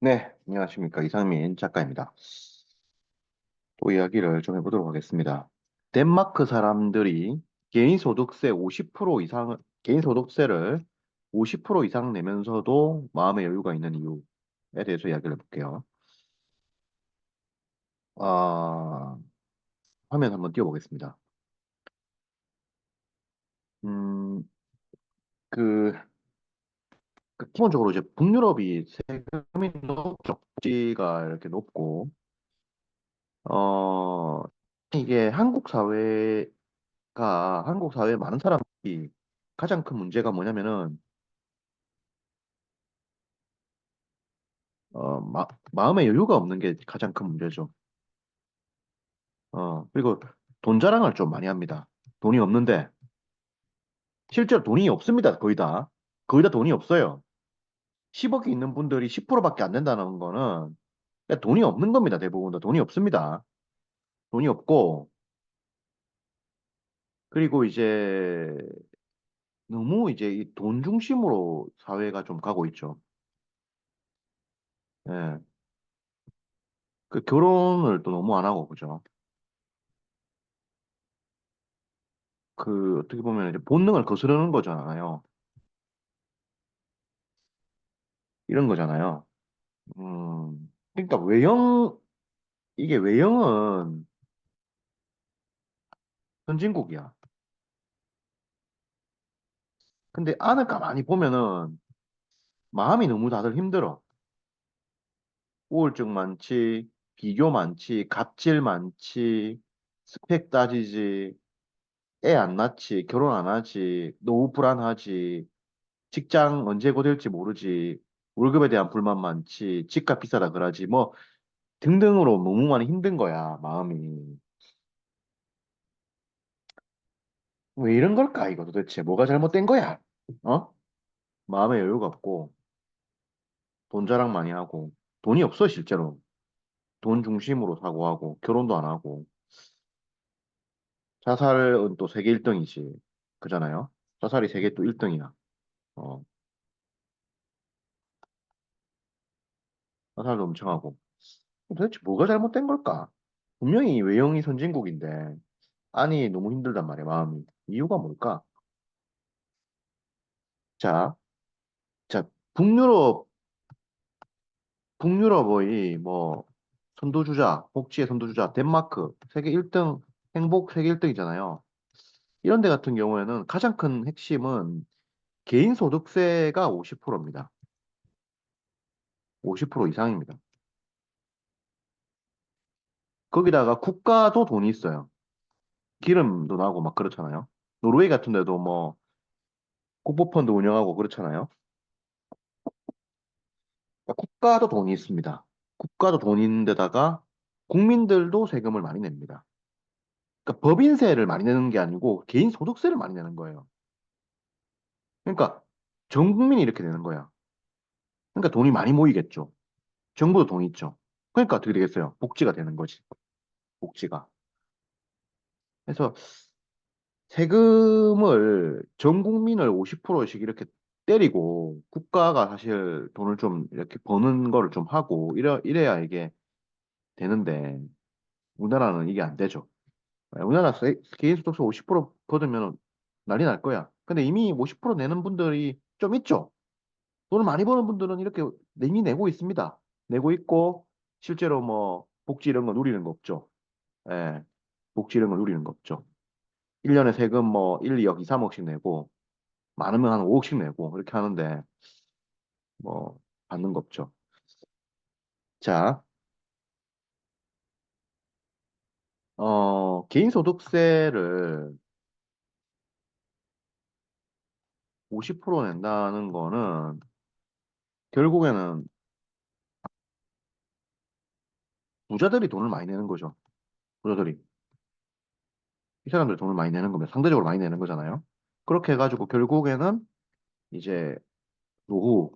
네, 안녕하십니까. 이상민 작가입니다. 또 이야기를 좀 해보도록 하겠습니다. 덴마크 사람들이 개인소득세 50% 이상, 개인소득세를 50% 이상 내면서도 마음의 여유가 있는 이유에 대해서 이야기를 해볼게요. 아, 화면 한번 띄워보겠습니다. 음, 그, 기본적으로 이제 북유럽이 세금이 높죠. 복지가 이렇게 높고, 어, 이게 한국 사회에 많은 사람들이 가장 큰 문제가 뭐냐면은 마음의 여유가 없는 게 가장 큰 문제죠. 그리고 돈 자랑을 좀 많이 합니다. 돈이 없는데 실제로 돈이 없습니다. 거의 다 돈이 없어요. 10억이 있는 분들이 10%밖에 안 된다는 거는 그냥 돈이 없는 겁니다. 대부분 다 돈이 없습니다. 돈이 없고 그리고 이제 너무 이제 이 돈 중심으로 사회가 좀 가고 있죠. 예. 그 결혼을 또 너무 안 하고 그죠. 그 어떻게 보면 이제 본능을 거스르는 거잖아요. 이런 거잖아요. 그러니까 이게 외형은 선진국이야. 근데 안을 가만히 보면은 마음이 너무 다들 힘들어. 우울증 많지, 비교 많지, 갑질 많지, 스펙 따지지, 애 안 낳지, 결혼 안 하지, 너무 불안하지, 직장 언제 고될지 모르지, 월급에 대한 불만 많지, 집값 비싸다 그러지, 뭐 등등으로 너무 많이 힘든 거야, 마음이. 왜 이런 걸까, 이거 도대체? 뭐가 잘못된 거야? 어? 마음의 여유가 없고, 돈 자랑 많이 하고, 돈이 없어, 실제로. 돈 중심으로 사고하고, 결혼도 안 하고, 자살은 또 세계 1등이지. 그잖아요? 자살이 세계 또 1등이야. 어, 자살도 엄청 하고. 도대체 뭐가 잘못된 걸까? 분명히 외형이 선진국인데, 아니, 너무 힘들단 말이야, 마음이. 이유가 뭘까? 자, 자, 북유럽, 북유럽의 뭐, 선도주자, 복지의 선도주자, 덴마크, 세계 1등, 행복 세계 1등이잖아요. 이런 데 같은 경우에는 가장 큰 핵심은 개인 소득세가 50%입니다. 50% 이상입니다. 거기다가 국가도 돈이 있어요. 기름도 나고 막 그렇잖아요. 노르웨이 같은 데도 뭐 국보펀드 운영하고 그렇잖아요. 그러니까 국가도 돈이 있습니다. 국가도 돈이 있는 데다가 국민들도 세금을 많이 냅니다. 그러니까 법인세를 많이 내는 게 아니고 개인 소득세를 많이 내는 거예요. 그러니까 전 국민이 이렇게 내는 거야. 그러니까 돈이 많이 모이겠죠. 정부도 돈이 있죠. 그러니까 어떻게 되겠어요? 복지가 되는 거지. 복지가. 그래서 세금을 전 국민을 50%씩 이렇게 때리고 국가가 사실 돈을 좀 이렇게 버는 거를 좀 하고 이래야 이게 되는데 우리나라는 이게 안 되죠. 우리나라 개인 소득세 50% 거두면 난리 날 거야. 근데 이미 50% 내는 분들이 좀 있죠. 돈을 많이 버는 분들은 이렇게 이미 내고 있습니다. 내고 있고 실제로 뭐 복지 이런 거 누리는 거 없죠. 예. 복지 이런 거 누리는 거 없죠. 1년에 세금 뭐 1, 2억, 2, 3억씩 내고 많으면 한 5억씩 내고 이렇게 하는데 뭐 받는 거 없죠. 자, 개인소득세를 50% 낸다는 거는 결국에는 부자들이 돈을 많이 내는 거죠. 부자들이. 이 사람들이 돈을 많이 내는 거면 상대적으로 많이 내는 거잖아요. 그렇게 해가지고 결국에는 이제 노후,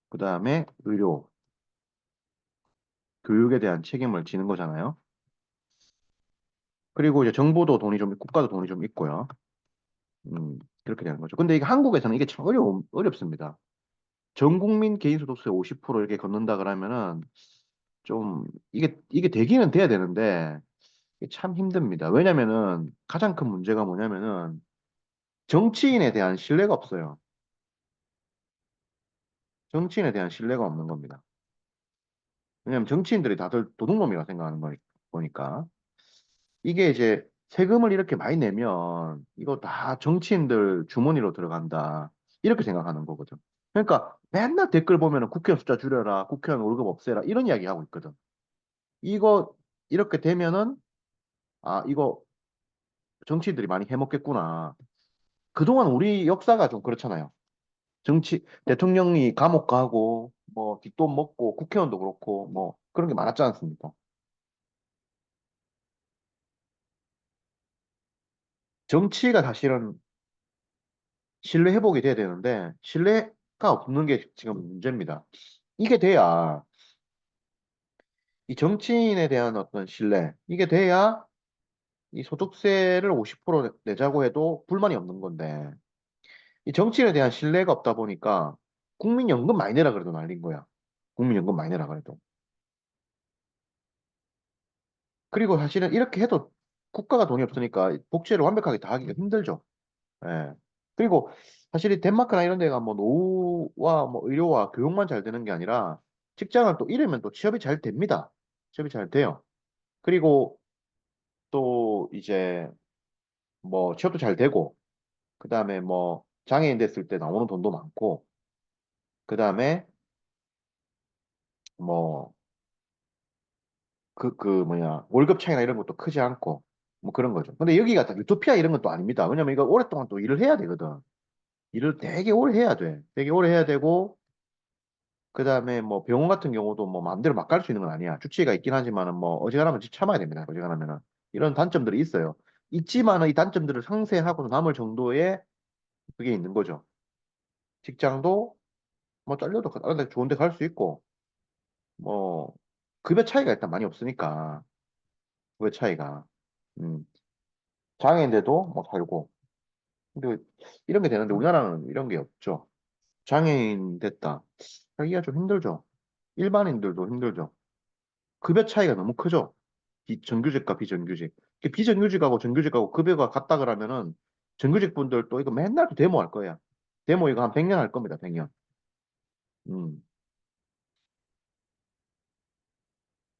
그 다음에 의료, 교육에 대한 책임을 지는 거잖아요. 그리고 이제 정부도 돈이 좀, 국가도 돈이 좀 있고요. 그렇게 되는 거죠. 근데 이게 한국에서는 이게 참 어렵습니다. 전 국민 개인소득세 50% 이렇게 걷는다 그러면은 좀 이게 되기는 돼야 되는데 이게 참 힘듭니다. 왜냐면은 가장 큰 문제가 뭐냐면은 정치인에 대한 신뢰가 없어요. 정치인에 대한 신뢰가 없는 겁니다. 왜냐면 정치인들이 다들 도둑놈이라 생각하는 거니까. 이게 이제 세금을 이렇게 많이 내면 이거 다 정치인들 주머니로 들어간다. 이렇게 생각하는 거거든. 그러니까 맨날 댓글 보면은 국회의원 숫자 줄여라, 국회의원 월급 없애라 이런 이야기 하고 있거든. 이거 이렇게 되면은 아 이거 정치인들이 많이 해먹겠구나. 그동안 우리 역사가 좀 그렇잖아요. 대통령이 감옥 가고 뭐 뒷돈 먹고 국회의원도 그렇고 뭐 그런 게 많았지 않습니까? 정치가 사실은 신뢰 회복이 돼야 되는데 신뢰가 없는 게 지금 문제입니다. 이게 돼야 이 정치인에 대한 어떤 신뢰 이게 돼야 이 소득세를 50% 내자고 해도 불만이 없는 건데 이 정치인에 대한 신뢰가 없다 보니까 국민연금 많이 내라 그래도 난린 거야. 국민연금 많이 내라 그래도. 그리고 사실은 이렇게 해도 국가가 돈이 없으니까 복지를 완벽하게 다 하기가 힘들죠. 예. 그리고 사실 이 덴마크나 이런 데가 뭐 노후와 뭐 의료와 교육만 잘 되는 게 아니라 직장을 또 잃으면 또 취업이 잘 됩니다. 취업이 잘 돼요. 그리고 또 이제 뭐 취업도 잘 되고 그다음에 뭐 장애인 됐을 때 나오는 돈도 많고 그다음에 뭐 월급 차이나 이런 것도 크지 않고 뭐 그런 거죠. 근데 여기가 다 유토피아 이런 것도 아닙니다. 왜냐면 이거 오랫동안 또 일을 해야 되거든. 일을 되게 오래 해야 돼. 되게 오래 해야 되고 그다음에 뭐 병원 같은 경우도 뭐 마음대로 막 갈 수 있는 건 아니야. 주치의가 있긴 하지만은 뭐 어지간하면 참아야 됩니다. 어지간하면은 이런 단점들이 있어요. 있지만은 이 단점들을 상쇄하고 남을 정도의 그게 있는 거죠. 직장도 뭐 잘려도 다른 데 좋은 데 갈 수 있고 뭐 급여 차이가 일단 많이 없으니까 급여 차이가 음, 장애인데도 뭐 살고 근데 이런 게 되는데 우리나라는 이런 게 없죠. 장애인 됐다. 하기가 좀 힘들죠. 일반인들도 힘들죠. 급여 차이가 너무 크죠. 정규직과 비정규직. 비정규직하고 정규직하고 급여가 같다 그러면은 정규직 분들 또 이거 맨날 또 데모 할 거야. 데모 이거 한 100년 할 겁니다. 100년. 음.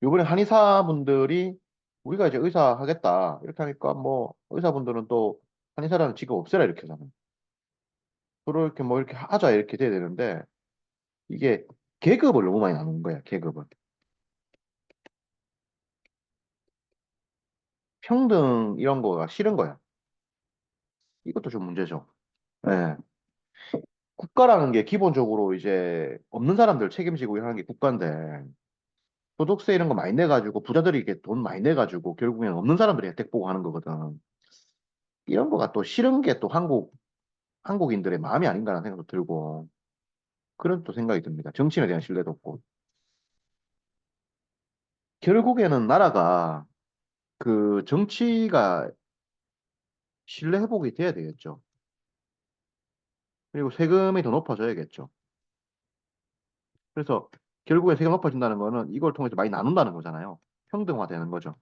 요번에 한의사분들이 우리가 이제 의사 하겠다. 이렇게 하니까 뭐 의사분들은 또 한의사라는 직업 없애라 이렇게 하잖아요. 그렇게 뭐 이렇게 하자 이렇게 돼야 되는데 이게 계급을 너무 많이 나누는 거야. 계급을. 평등 이런 거가 싫은 거야. 이것도 좀 문제죠. 예. 국가라는 게 기본적으로 이제 없는 사람들 책임지고 하는 게 국가인데 소득세 이런 거 많이 내가지고 부자들이 이렇게 돈 많이 내가지고 결국엔 없는 사람들이 혜택 보고 하는 거거든. 이런 거가 또 싫은 게 또 한국인들의 마음이 아닌가라는 생각도 들고 그런 또 생각이 듭니다. 정치인에 대한 신뢰도 없고 결국에는 나라가 그 정치가 신뢰 회복이 돼야 되겠죠. 그리고 세금이 더 높아져야겠죠. 그래서 결국에 세금 높아진다는 거는 이걸 통해서 많이 나눈다는 거잖아요. 평등화되는 거죠.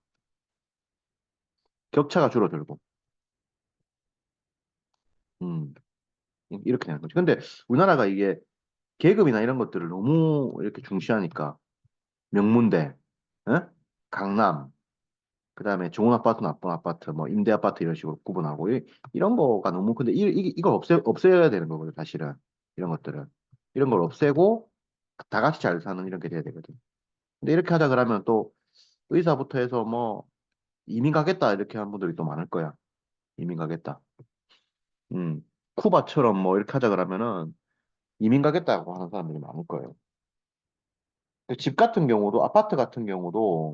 격차가 줄어들고. 음, 이렇게 되는 거죠. 근데 우리나라가 이게 계급이나 이런 것들을 너무 이렇게 중시하니까 명문대, 어? 강남, 그다음에 좋은 아파트, 나쁜 아파트, 뭐 임대 아파트 이런 식으로 구분하고 이런 거가 너무 근데 이걸 없애야 되는 거거든요, 사실은 이런 것들은 이런 걸 없애고 다 같이 잘 사는 이런 게 돼야 되거든. 근데 이렇게 하자 그러면 또 의사부터 해서 뭐 이민 가겠다 이렇게 하는 분들이 또 많을 거야. 이민 가겠다. 음, 쿠바처럼 뭐 이렇게 하자 그러면은 이민 가겠다고 하는 사람들이 많을 거예요. 집 같은 경우도 아파트 같은 경우도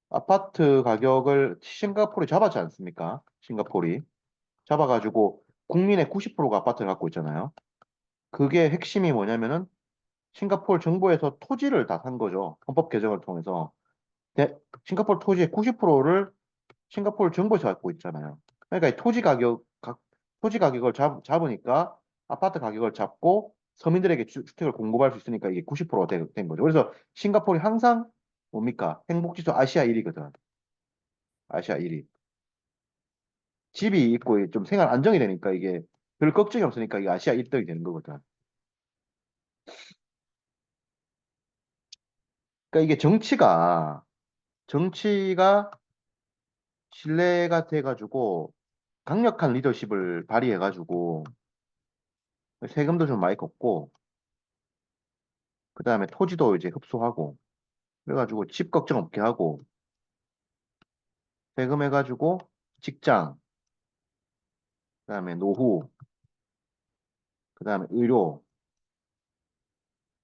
아파트 가격을 싱가포르이 잡았지 않습니까? 싱가포르이 잡아가지고 국민의 90%가 아파트를 갖고 있잖아요. 그게 핵심이 뭐냐면은 싱가포르 정부에서 토지를 다 산 거죠. 헌법 개정을 통해서. 싱가포르 토지의 90%를 싱가포르 정부에서 갖고 있잖아요. 그러니까 이 토지 가격을 잡으니까 아파트 가격을 잡고 서민들에게 주택을 공급할 수 있으니까 이게 90%가 된 거죠. 그래서 싱가포르이 항상 뭡니까? 행복지수 아시아 1위거든. 아시아 1위. 집이 있고 좀 생활 안정이 되니까 이게 별 걱정이 없으니까 이게 아시아 1등이 되는 거거든. 그러니까 이게 정치가 신뢰가 돼가지고 강력한 리더십을 발휘해가지고 세금도 좀 많이 걷고 그다음에 토지도 이제 흡수하고 그래가지고 집 걱정 없게 하고 세금 해가지고 직장 그다음에 노후 그다음에 의료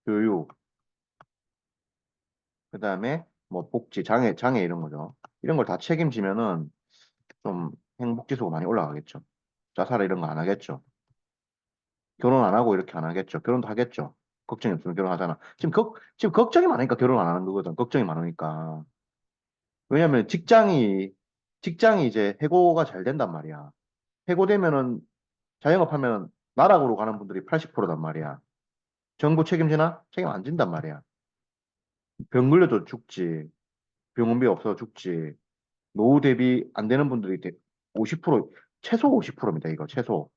교육 그다음에 뭐 복지 장애 이런 거죠. 이런 걸 다 책임지면은 좀 행복 지수가 많이 올라가겠죠. 자살 이런 거 안 하겠죠. 결혼 안 하고 이렇게 안 하겠죠. 결혼도 하겠죠. 걱정이 없으면 결혼하잖아. 지금 걱정이 많으니까 결혼 안 하는 거거든. 걱정이 많으니까. 왜냐면 직장이 이제 해고가 잘 된단 말이야. 해고되면은 자영업 하면 나락으로 가는 분들이 80%단 말이야. 정부 책임지나? 책임 안 진단 말이야. 병 걸려도 죽지. 병원비 없어서 죽지. 노후 대비 안 되는 분들이 50%, 최소 50%입니다, 이거, 최소.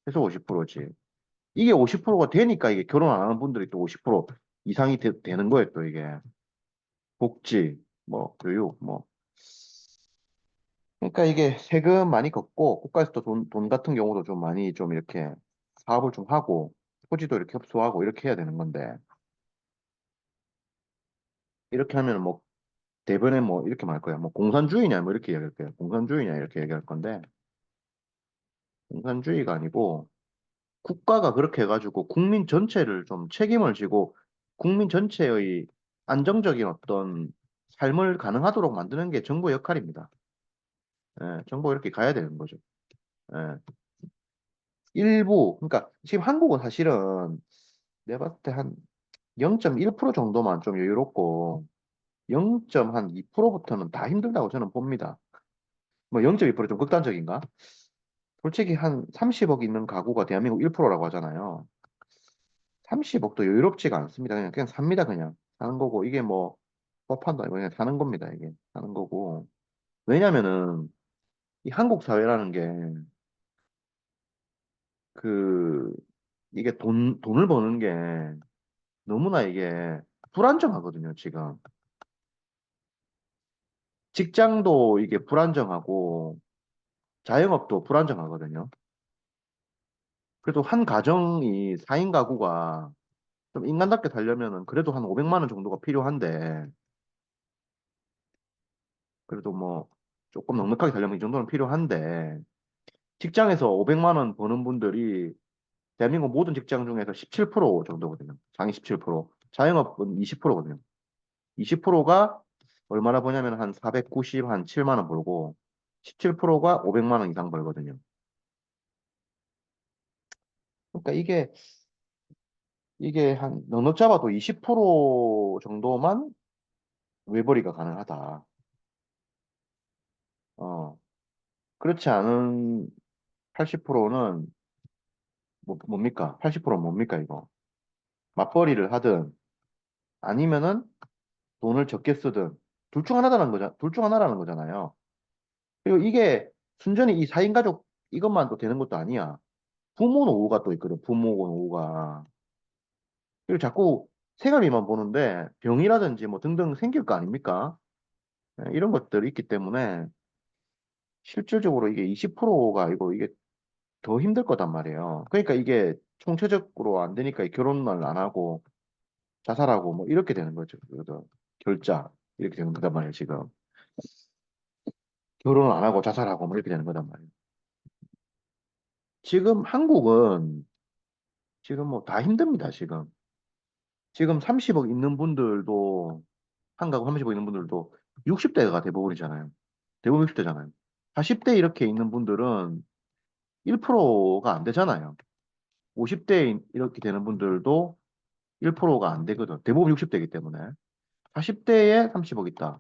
최소 50%지. 이게 50%가 되니까 이게 결혼 안 하는 분들이 또 50% 이상이 는 거예요, 또 이게. 복지, 뭐, 교육, 뭐. 그러니까 이게 세금 많이 걷고, 국가에서 또 돈 같은 경우도 좀 많이 좀 이렇게 사업을 좀 하고, 토지도 이렇게 협소하고 이렇게 해야 되는 건데, 이렇게 하면 뭐, 대변에 뭐, 이렇게 말 거야. 뭐, 공산주의냐, 뭐, 이렇게 얘기할 거야. 공산주의냐, 이렇게 얘기할 건데, 공산주의가 아니고, 국가가 그렇게 해가지고 국민 전체를 좀 책임을 지고 국민 전체의 안정적인 어떤 삶을 가능하도록 만드는 게 정부의 역할입니다. 예, 정부가 이렇게 가야 되는 거죠. 예. 일부, 그러니까 지금 한국은 사실은 내가 봤을 때 한 0.1% 정도만 좀 여유롭고 0.2%부터는 다 힘들다고 저는 봅니다. 뭐 0.2%좀 극단적인가? 솔직히 한 30억 있는 가구가 대한민국 1%라고 하잖아요. 30억도 여유롭지가 않습니다. 그냥 삽니다, 그냥. 사는 거고. 이게 뭐, 법한도 아니고 그냥 사는 겁니다, 이게. 사는 거고. 왜냐면은, 이 한국 사회라는 게, 그, 이게 돈을 버는 게 너무나 이게 불안정하거든요, 지금. 직장도 이게 불안정하고, 자영업도 불안정하거든요. 그래도 한 가정이 4인 가구가 좀 인간답게 살려면은 그래도 한 500만 원 정도가 필요한데, 그래도 뭐, 조금 넉넉하게 살려면 이 정도는 필요한데, 직장에서 500만 원 버는 분들이 대한민국 모든 직장 중에서 17% 정도거든요. 장이 17%. 자영업은 20%거든요. 20%가 얼마나 버냐면 한 490, 한 7만 원 벌고 17%가 500만 원 이상 벌거든요. 그러니까 이게 한 넉넉 잡아도 20% 정도만 외벌이가 가능하다. 어. 그렇지 않은 80%는 뭡니까? 80%는 뭡니까 이거? 맞벌이를 하든 아니면은 돈을 적게 쓰든 둘 중 하나라는 거잖아요. 그리고 이게 순전히 이 4인 가족 이것만 또 되는 것도 아니야. 부모 노후가 또 있거든. 부모 노후가. 그리고 자꾸 생활비만 보는데 병이라든지 뭐 등등 생길 거 아닙니까? 예, 이런 것들이 있기 때문에 실질적으로 이게 20%가 아니고 이게 더 힘들 거단 말이에요. 그러니까 이게 총체적으로 안 되니까 결혼을 안 하고 자살하고 뭐 이렇게 되는 거죠. 그래서 결자 이렇게 되는 거단 말이에요, 지금. 결혼을 안 하고 자살하고 뭐 이렇게 되는 거단 말이에요. 지금 한국은 지금 뭐 다 힘듭니다, 지금. 지금 30억 있는 분들도, 한 가구 30억 있는 분들도 60대가 대부분이잖아요. 대부분 60대잖아요. 40대 이렇게 있는 분들은 1%가 안 되잖아요. 50대 이렇게 되는 분들도 1%가 안 되거든. 대부분 60대이기 때문에. 40대에 30억 있다.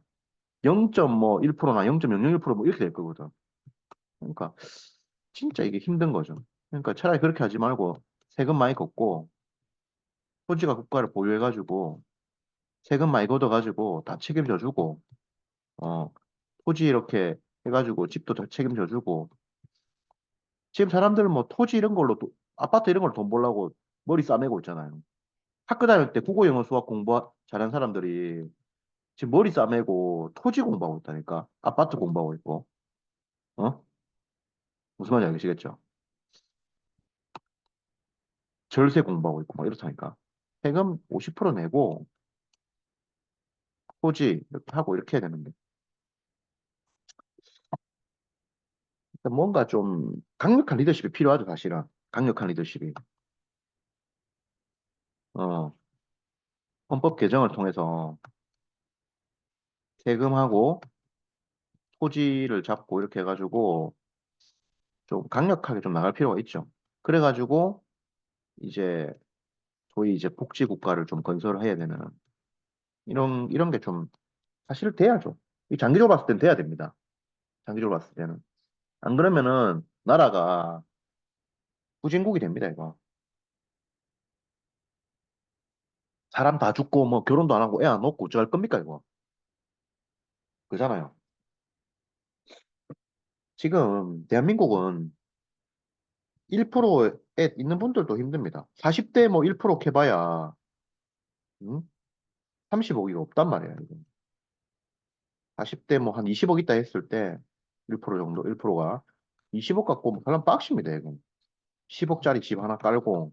0.1%나 0.001%뭐 이렇게 될 거거든. 그러니까 진짜 이게 힘든 거죠. 그러니까 차라리 그렇게 하지 말고 세금 많이 걷고 토지가 국가를 보유해가지고 세금 많이 걷어가지고 다 책임져주고 어 토지 이렇게 해가지고 집도 다 책임져주고 지금 사람들은 뭐 토지 이런 걸로 아파트 이런 걸로 돈 벌려고 머리 싸매고 있잖아요. 학교 다닐 때 국어, 영어, 수학 공부 잘하는 사람들이 지금 머리 싸매고 토지 공부하고 있다니까. 아파트 공부하고 있고. 어? 무슨 말인지 아시겠죠? 절세 공부하고 있고 막 이렇다니까. 세금 50% 내고 토지 이렇게 하고 이렇게 해야 되는데. 뭔가 좀 강력한 리더십이 필요하죠, 사실은. 강력한 리더십이. 어, 헌법 개정을 통해서 세금하고 토지를 잡고 이렇게 해가지고 좀 강력하게 좀 나갈 필요가 있죠. 그래가지고 이제 소위 이제 복지 국가를 좀 건설해야 되는 이런 게 좀 사실 돼야죠. 이 장기적으로 봤을 땐 돼야 됩니다. 장기적으로 봤을 때는. 안 그러면은 나라가 후진국이 됩니다, 이거. 사람 다 죽고 뭐 결혼도 안 하고 애 안 놓고 어쩌할 겁니까, 이거. 그잖아요. 지금 대한민국은 1%에 있는 분들도 힘듭니다. 40대 뭐 1% 해봐야 30억이 없단 말이에요. 이거. 40대 뭐 한 20억 있다 했을 때 1% 정도, 1%가 20억 갖고 뭐 사람 빡십니다, 이거. 10억짜리 집 하나 깔고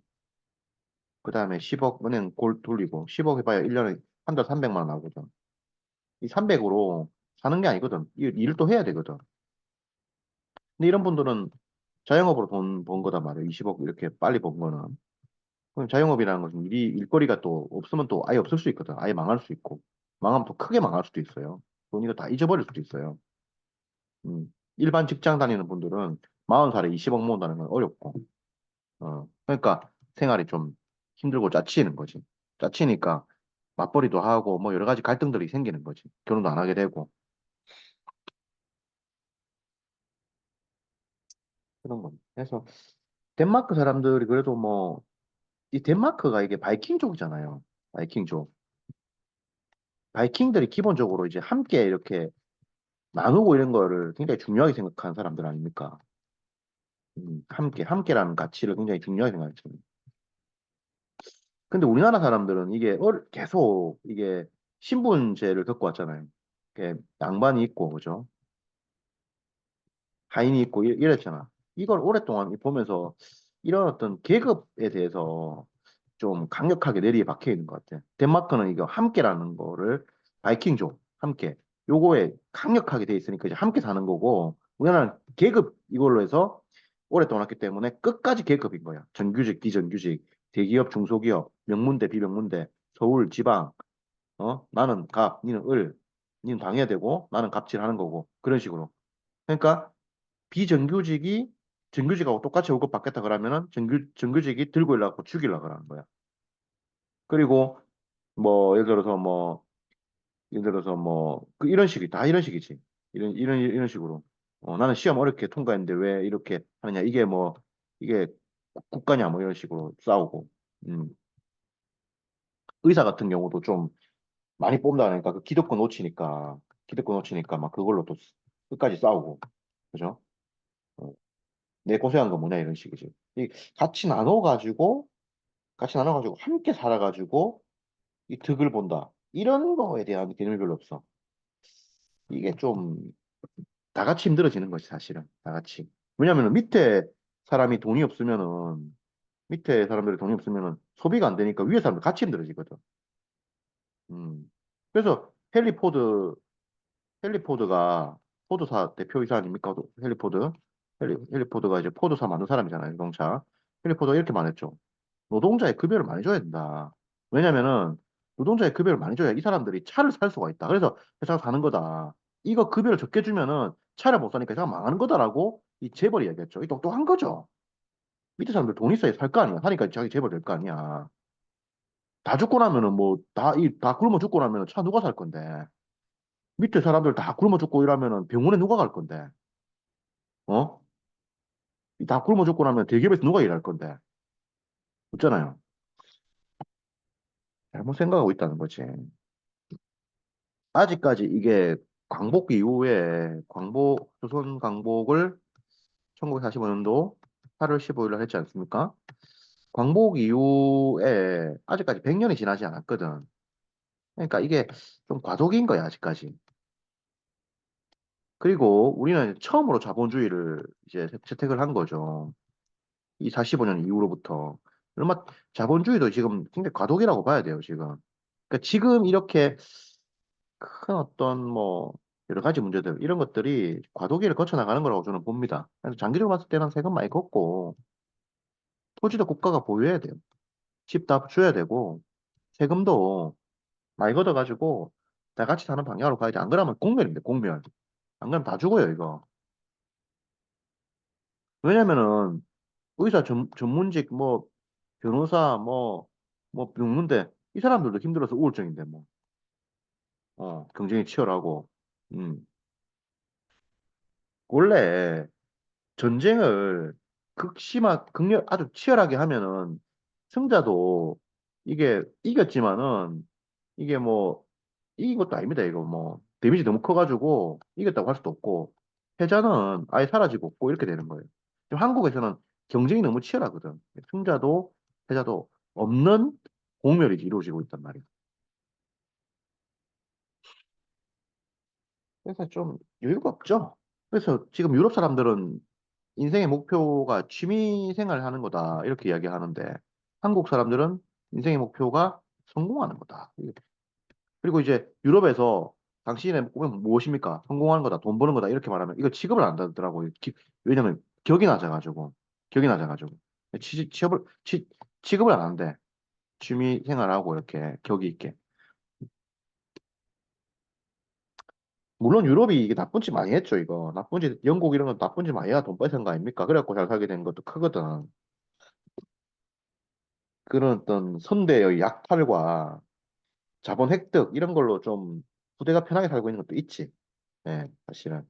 그 다음에 10억 은행 돌리고 10억 해봐야 1년에 한 달 300만 원 나오거든. 이 300으로 사는 게 아니거든. 일을 또 해야 되거든. 근데 이런 분들은 자영업으로 돈 번 거단 말이에요. 20억 이렇게 빨리 번 거는. 그럼 자영업이라는 것은 일거리가 또 없으면 또 아예 없을 수 있거든. 아예 망할 수 있고. 망하면 또 크게 망할 수도 있어요. 돈 이거 다 잊어버릴 수도 있어요. 일반 직장 다니는 분들은 40살에 20억 모은다는 건 어렵고. 그러니까 생활이 좀 힘들고 짜치는 거지. 짜치니까 맞벌이도 하고 뭐 여러 가지 갈등들이 생기는 거지. 결혼도 안 하게 되고 그런 거. 그래서 덴마크 사람들이 그래도 뭐 이 덴마크가 이게 바이킹족이잖아요. 바이킹족. 바이킹들이 기본적으로 이제 함께 이렇게 나누고 이런 거를 굉장히 중요하게 생각하는 사람들 아닙니까? 함께라는 가치를 굉장히 중요하게 생각했죠. 근데 우리나라 사람들은 이게 계속 이게 신분제를 겪고 왔잖아요. 이게 양반이 있고, 그죠? 하인이 있고 이랬잖아. 이걸 오랫동안 보면서 이런 어떤 계급에 대해서 좀 강력하게 내리에 박혀 있는 것 같아. 덴마크는 이거 함께라는 거를 바이킹족 함께 요거에 강력하게 돼 있으니까 이제 함께 사는 거고 우리나라는 계급 이걸로 해서 오랫동안 했기 때문에 끝까지 계급인 거야. 정규직, 비정규직, 대기업, 중소기업, 명문대, 비명문대, 서울, 지방, 나는 갑, 니는 을, 니는 당해야 되고 나는 갑질하는 거고 그런 식으로. 그러니까 비정규직이 정규직하고 똑같이 월급 받겠다 그러면은 정규직이 들고 일라고 죽이려고 그러는 거야. 그리고 뭐 예를 들어서 뭐 이런 식이 다 이런 식이지. 이런 식으로. 나는 시험 어렵게 통과했는데 왜 이렇게 하느냐. 이게 뭐 이게 국가냐 뭐 이런 식으로 싸우고. 음. 의사 같은 경우도 좀 많이 뽑는다니까 그 기득권 놓치니까 막 그걸로 또 끝까지 싸우고. 그죠? 어, 내 고생한 거 뭐냐 이런 식이지. 이 같이 나눠가지고 같이 나눠가지고 함께 살아가지고 이 득을 본다. 이런 거에 대한 개념이 별로 없어. 이게 좀 다 같이 힘들어지는 거지, 사실은. 다 같이. 왜냐면은 밑에 사람들이 돈이 없으면은 소비가 안 되니까 위에 사람들 같이 힘들어지거든. 음. 그래서 헨리 포드가 포드사 대표이사 아닙니까? 헨리 포드. 헨리 포드가 이제 포드사 만든 사람이잖아요, 자동차. 헨리 포드가 이렇게 말했죠. 노동자의 급여를 많이 줘야 된다. 왜냐면은 노동자의 급여를 많이 줘야 이 사람들이 차를 살 수가 있다. 그래서 회사가 사는 거다. 이거 급여를 적게 주면은 차를 못 사니까 회사가 망하는 거다라고 이 재벌이 얘기했죠. 이 똑똑한 거죠. 밑에 사람들 돈 있어야 살 거 아니야. 하니까 자기 재벌 될 거 아니야. 다 죽고 나면은 뭐 다 굶어 죽고 나면은 차 누가 살 건데. 밑에 사람들 다 굶어 죽고 이러면은 병원에 누가 갈 건데. 어? 다 굶어 죽고 나면 대기업에서 누가 일할 건데. 없잖아요. 잘못 생각하고 있다는 거지. 아직까지 이게 광복 이후에 조선 광복을 1945년도 8월 15일 날 했지 않습니까? 광복 이후에 아직까지 100년이 지나지 않았거든. 그러니까 이게 좀 과도기인 거야, 아직까지. 그리고 우리는 처음으로 자본주의를 이제 채택을 한 거죠. 이 45년 이후로부터. 그러면 자본주의도 지금 굉장히 과도기라고 봐야 돼요, 지금. 그러니까 지금 이렇게 큰 어떤 뭐 여러 가지 문제들 이런 것들이 과도기를 거쳐 나가는 거라고 저는 봅니다. 그래서 장기적으로 봤을 때는 세금 많이 걷고 토지도 국가가 보유해야 돼요. 집 다 줘야 되고 세금도 많이 걷어가지고 다 같이 사는 방향으로 가야지. 안 그러면 공멸입니다. 공멸. 안 그러면 다 죽어요, 이거. 왜냐면은 의사 전문직 뭐 변호사 뭐 병문대 이 사람들도 힘들어서 우울증인데 뭐 경쟁이 치열하고 음 원래 전쟁을 극렬 아주 치열하게 하면은 승자도 이게 이겼지만은 이게 뭐 이긴 것도 아닙니다. 이거 뭐 데미지 너무 커가지고 이겼다고 할 수도 없고 패자는 아예 사라지고 없고 이렇게 되는 거예요. 지금 한국에서는 경쟁이 너무 치열하거든. 승자도 패자도 없는 공멸이 이루어지고 있단 말이에요. 그래서 좀 여유가 없죠. 그래서 지금 유럽 사람들은 인생의 목표가 취미 생활 하는 거다. 이렇게 이야기하는데, 한국 사람들은 인생의 목표가 성공하는 거다. 그리고 이제 유럽에서 당신의 목표는 무엇입니까? 성공하는 거다. 돈 버는 거다. 이렇게 말하면 이거 취급을 안 하더라고요. 왜냐면 격이 낮아가지고. 격이 낮아가지고. 취급을 안 한대. 취미 생활하고 이렇게 격이 있게. 물론 유럽이 이게 나쁜 짓 많이 했죠, 이거. 나쁜 짓, 영국 이런 거 나쁜 짓 많이 해야 돈 뺏은 거 아닙니까? 그래갖고 잘 살게 된 것도 크거든. 그런 어떤 선대의 약탈과 자본 획득 이런 걸로 좀 부대가 편하게 살고 있는 것도 있지. 예, 사실은.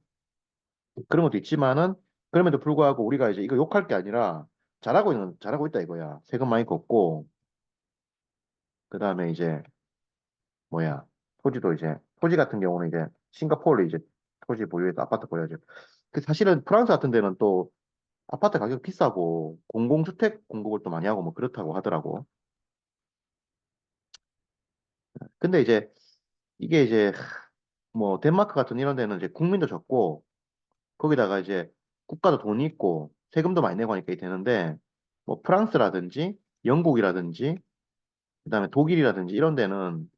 그런 것도 있지만은 그럼에도 불구하고 우리가 이제 이거 욕할 게 아니라 잘하고 있다 이거야. 세금 많이 걷고 그다음에 이제 뭐야? 토지 같은 경우는 이제 싱가포르 이제 토지 보유해서 아파트 보유하죠. 그 사실은 프랑스 같은 데는 또 아파트 가격 비싸고 공공주택 공급을 또 많이 하고 뭐 그렇다고 하더라고. 근데 이제 이게 이제 뭐 덴마크 같은 이런 데는 이제 국민도 적고 거기다가 이제 국가도 돈이 있고 세금도 많이 내고 하니까 되는데 뭐 프랑스라든지 영국이라든지 그다음에 독일이라든지 이런 데는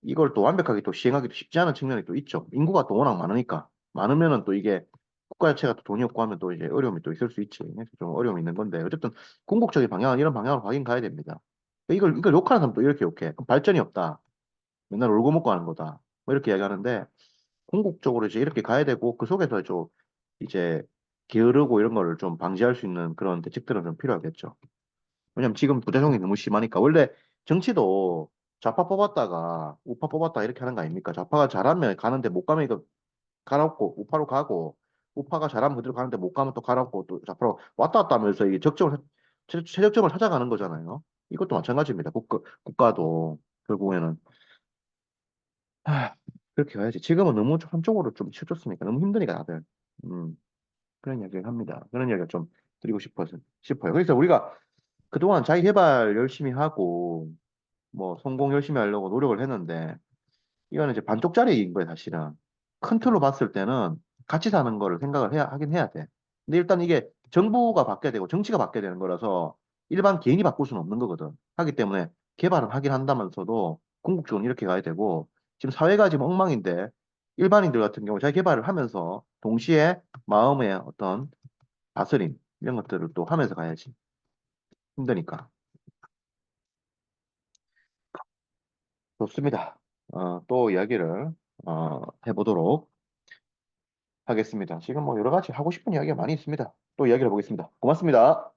이걸 또 완벽하게 또 시행하기도 쉽지 않은 측면이 또 있죠. 인구가 또 워낙 많으니까 많으면은 또 이게 국가 자체가 또 돈이 없고 하면 또 이제 어려움이 또 있을 수 있지. 그래서 좀 어려움이 있는 건데 어쨌든 궁극적인 방향은 이런 방향으로 가긴 가야 됩니다. 이걸 욕하는 사람도 이렇게 욕해. 그럼 발전이 없다. 맨날 울고 먹고 하는 거다. 뭐 이렇게 이야기하는데 궁극적으로 이제 이렇게 가야 되고 그 속에서 좀 이제 게으르고 이런 거를 좀 방지할 수 있는 그런 대책들은 좀 필요하겠죠. 왜냐면 지금 부작용이 너무 심하니까 원래 정치도 좌파 뽑았다가 우파 뽑았다 이렇게 하는 거 아닙니까? 좌파가 잘하면 가는데 못 가면 이거 갈아엎고 우파로 가고 우파가 잘하면 그대로 가는데 못 가면 또 갈아엎고 또 좌파로 왔다 갔다 하면서 이게 최적점을 찾아가는 거잖아요. 이것도 마찬가지입니다. 국가도 결국에는 그렇게 가야지. 지금은 너무 한쪽으로 좀 치우쳤으니까 너무 힘드니까 다들. 음, 그런 이야기를 합니다. 그런 이야기를 좀 드리고 싶어요. 그래서 우리가 그동안 자기 개발 열심히 하고 뭐 성공 열심히 하려고 노력을 했는데 이거는 이제 반쪽짜리인 거예요, 사실은. 큰 틀로 봤을 때는 같이 사는 거를 생각을 하긴 해야 돼. 근데 일단 이게 정부가 바뀌어야 되고 정치가 바뀌어야 되는 거라서 일반 개인이 바꿀 수는 없는 거거든. 하기 때문에 개발은 하긴 한다면서도 궁극적으로 이렇게 가야 되고 지금 사회가 지금 엉망인데 일반인들 같은 경우 자기 개발을 하면서 동시에 마음의 어떤 다스림 이런 것들을 또 하면서 가야지. 힘드니까. 좋습니다. 또 이야기를 해보도록 하겠습니다. 지금 뭐 여러 가지 하고 싶은 이야기가 많이 있습니다. 또 이야기를 해보겠습니다. 고맙습니다.